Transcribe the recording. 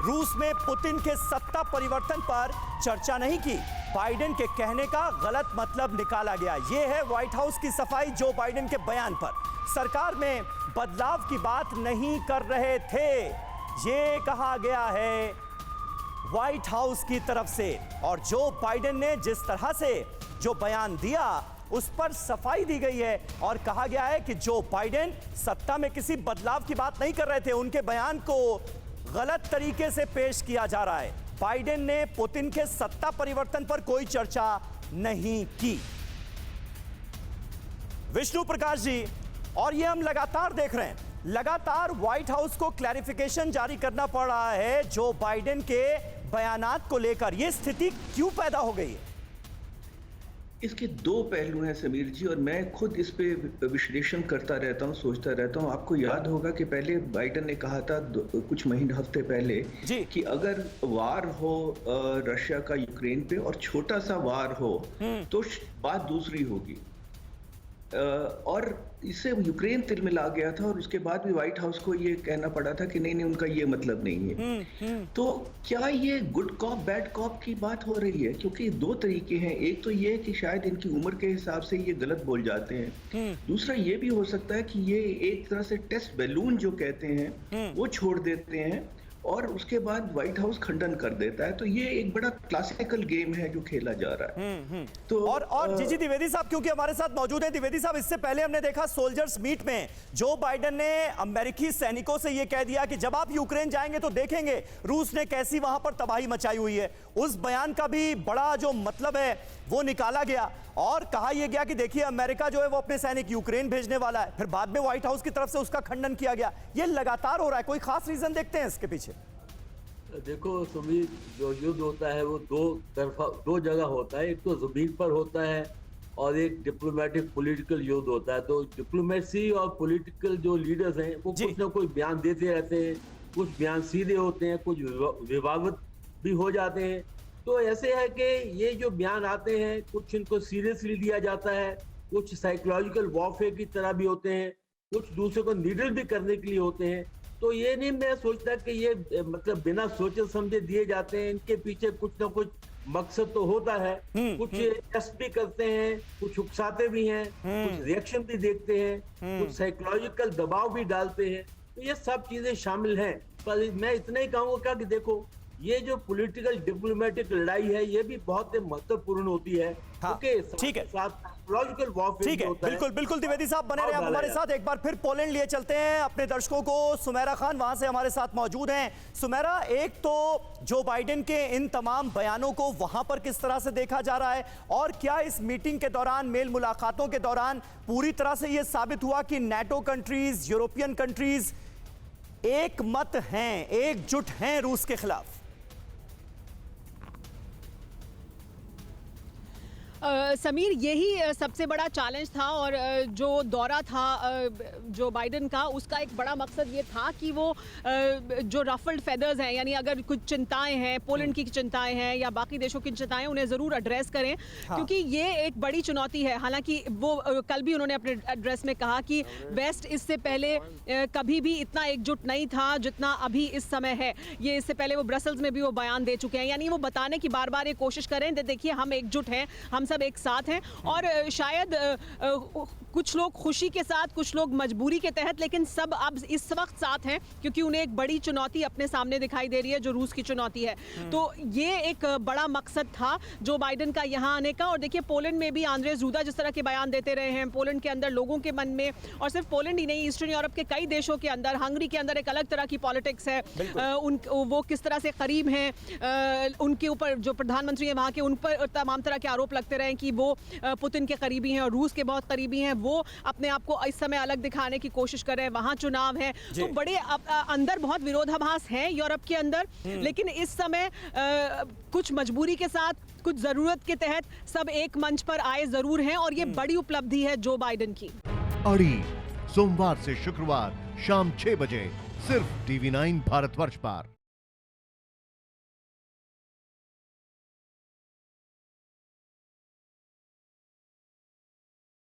रूस में पुतिन के सत्ता परिवर्तन पर चर्चा नहीं की। बाइडेन के कहने का गलत मतलब निकाला गया। यह है व्हाइट हाउस की सफाई जो बाइडेन के बयान पर। सरकार में बदलाव की बात नहीं कर रहे थे, ये कहा गया है व्हाइट हाउस की तरफ से। और जो बाइडेन ने जिस तरह से जो बयान दिया उस पर सफाई दी गई है और कहा गया है कि जो बाइडेन सत्ता में किसी बदलाव की बात नहीं कर रहे थे, उनके बयान को गलत तरीके से पेश किया जा रहा है। बाइडेन ने पुतिन के सत्ता परिवर्तन पर कोई चर्चा नहीं की। विष्णु प्रकाश जी, और ये हम लगातार देख रहे हैं, लगातार व्हाइट हाउस को क्लैरिफिकेशन जारी करना पड़ रहा है जो बाइडेन के बयानात को लेकर। यह स्थिति क्यों पैदा हो गई है? इसके दो पहलू हैं समीर जी, और मैं खुद इस पे विश्लेषण करता रहता हूँ, सोचता रहता हूँ। आपको याद होगा कि पहले बाइडेन ने कहा था कुछ महीने हफ्ते पहले कि अगर वार हो रशिया का यूक्रेन पे और छोटा सा वार हो तो बात दूसरी होगी। और इससे यूक्रेन तिलमिला गया था और उसके बाद भी व्हाइट हाउस को ये कहना पड़ा था कि नहीं उनका ये मतलब नहीं है। तो क्या ये गुड कॉप बैड कॉप की बात हो रही है? क्योंकि दो तरीके हैं। एक तो ये कि शायद इनकी उम्र के हिसाब से ये गलत बोल जाते हैं। दूसरा ये भी हो सकता है कि ये एक तरह से टेस्ट बैलून जो कहते हैं वो छोड़ देते हैं और उसके बाद व्हाइट हाउस खंडन कर देता है। तो ये एक बड़ा क्लासिकल गेम है जो खेला जा रहा है। तो और जीजी द्विवेदी साहब क्योंकि हमारे साथ मौजूद हैं। द्विवेदी साहब, इससे पहले हमने देखा सोल्जर्स मीट में जो बाइडेन ने अमेरिकी सैनिकों से यह कह दिया कि जब आप यूक्रेन जाएंगे तो देखेंगे रूस ने कैसी वहां पर तबाही मचाई हुई है। उस बयान का भी बड़ा जो मतलब है वो निकाला गया और कहा यह गया कि देखिए अमेरिका जो है वो अपने सैनिक यूक्रेन भेजने वाला है। फिर बाद में व्हाइट हाउस की तरफ से उसका खंडन किया गया। यह लगातार हो रहा है, कोई खास रीजन देखते हैं इसके पीछे? देखो सुमीर, जो युद्ध होता है वो दो जगह होता है। एक तो जमीन पर होता है और एक डिप्लोमेटिक पॉलिटिकल युद्ध होता है। तो डिप्लोमेसी और पॉलिटिकल जो लीडर्स हैं वो कुछ ना कुछ बयान देते रहते हैं। कुछ बयान सीधे होते हैं, कुछ विवादित भी हो जाते हैं। तो ऐसे है कि ये जो बयान आते हैं कुछ इनको सीरियसली लिया जाता है, कुछ साइकोलॉजिकल वॉरफेयर की तरह भी होते हैं, कुछ दूसरे को नीडल भी करने के लिए होते हैं। तो ये नहीं मैं सोचता कि ये मतलब बिना सोचे समझे दिए जाते हैं। इनके पीछे कुछ ना कुछ मकसद तो होता है। कुछ टेस्ट भी करते हैं, कुछ उकसाते भी हैं, कुछ रिएक्शन भी देखते हैं, कुछ साइकोलॉजिकल दबाव भी डालते हैं। तो ये सब चीजें शामिल हैं। पर मैं इतना ही कहूंगा कि देखो ये जो पॉलिटिकल डिप्लोमेटिक लड़ाई है ये भी बहुत महत्वपूर्ण होती है। हाँ, ठीक है, ठीक है, बिल्कुल बिल्कुल। द्विवेदी साहब बने रहे हमारे साथ। एक बार फिर पोलैंड लिए चलते हैं अपने दर्शकों को। सुमेरा खान वहां से हमारे साथ मौजूद हैं। सुमेरा, एक तो जो बाइडेन के इन तमाम बयानों को वहां पर किस तरह से देखा जा रहा है और क्या इस मीटिंग के दौरान, मेल मुलाकातों के दौरान पूरी तरह से यह साबित हुआ कि नाटो कंट्रीज, यूरोपियन कंट्रीज एक मत हैं, एकजुट हैं रूस के खिलाफ? समीर, यही सबसे बड़ा चैलेंज था और जो दौरा था जो बाइडेन का, उसका एक बड़ा मकसद ये था कि वो जो रफल्ड फेदर्स हैं, यानी अगर कुछ चिंताएं हैं, पोलैंड की चिंताएं हैं या बाकी देशों की चिंताएं, उन्हें ज़रूर एड्रेस करें। हाँ। क्योंकि ये एक बड़ी चुनौती है। हालांकि वो कल भी उन्होंने अपने एड्रेस में कहा कि वेस्ट इससे पहले कभी भी इतना एकजुट नहीं था जितना अभी इस समय है। ये इससे पहले वो ब्रसल्स में भी वो बयान दे चुके हैं। यानी वो बताने की बार बार ये कोशिश करें, देखिए हम एकजुट हैं, हम सब एक साथ हैं। और शायद कुछ लोग खुशी के साथ, कुछ लोग मजबूरी के तहत, लेकिन सब अब इस वक्त साथ हैं क्योंकि उन्हें एक बड़ी चुनौती अपने सामने दिखाई दे रही है जो रूस की चुनौती है। तो ये एक बड़ा मकसद था जो बाइडेन का यहाँ आने का। और देखिए पोलैंड में भी आंद्रेस डूडा जिस तरह के बयान देते रहे हैं, पोलैंड के अंदर लोगों के मन में, और सिर्फ पोलैंड ही नहीं, ईस्टर्न यूरोप के कई देशों के अंदर, हंगरी के अंदर एक अलग तरह की पॉलिटिक्स है। वो किस तरह से करीब हैं, उनके ऊपर जो प्रधानमंत्री है वहाँ के, उन पर तमाम तरह के आरोप लगते रहे कि वो पुतिन के करीबी हैं और रूस के बहुत करीबी हैं। वो अपने आप को इस समय अलग दिखाने की कोशिश कर रहे हैं। वहां चुनाव है तो बड़े अंदर बहुत विरोधाभास है यूरोप के अंदर। लेकिन इस समय कुछ मजबूरी के साथ, कुछ जरूरत के तहत सब एक मंच पर आए जरूर हैं और ये बड़ी उपलब्धि है जो बाइडेन की। अड़ी सोमवार से शुक्रवार शाम 6 बजे सिर्फ TV9 भारतवर्ष पर।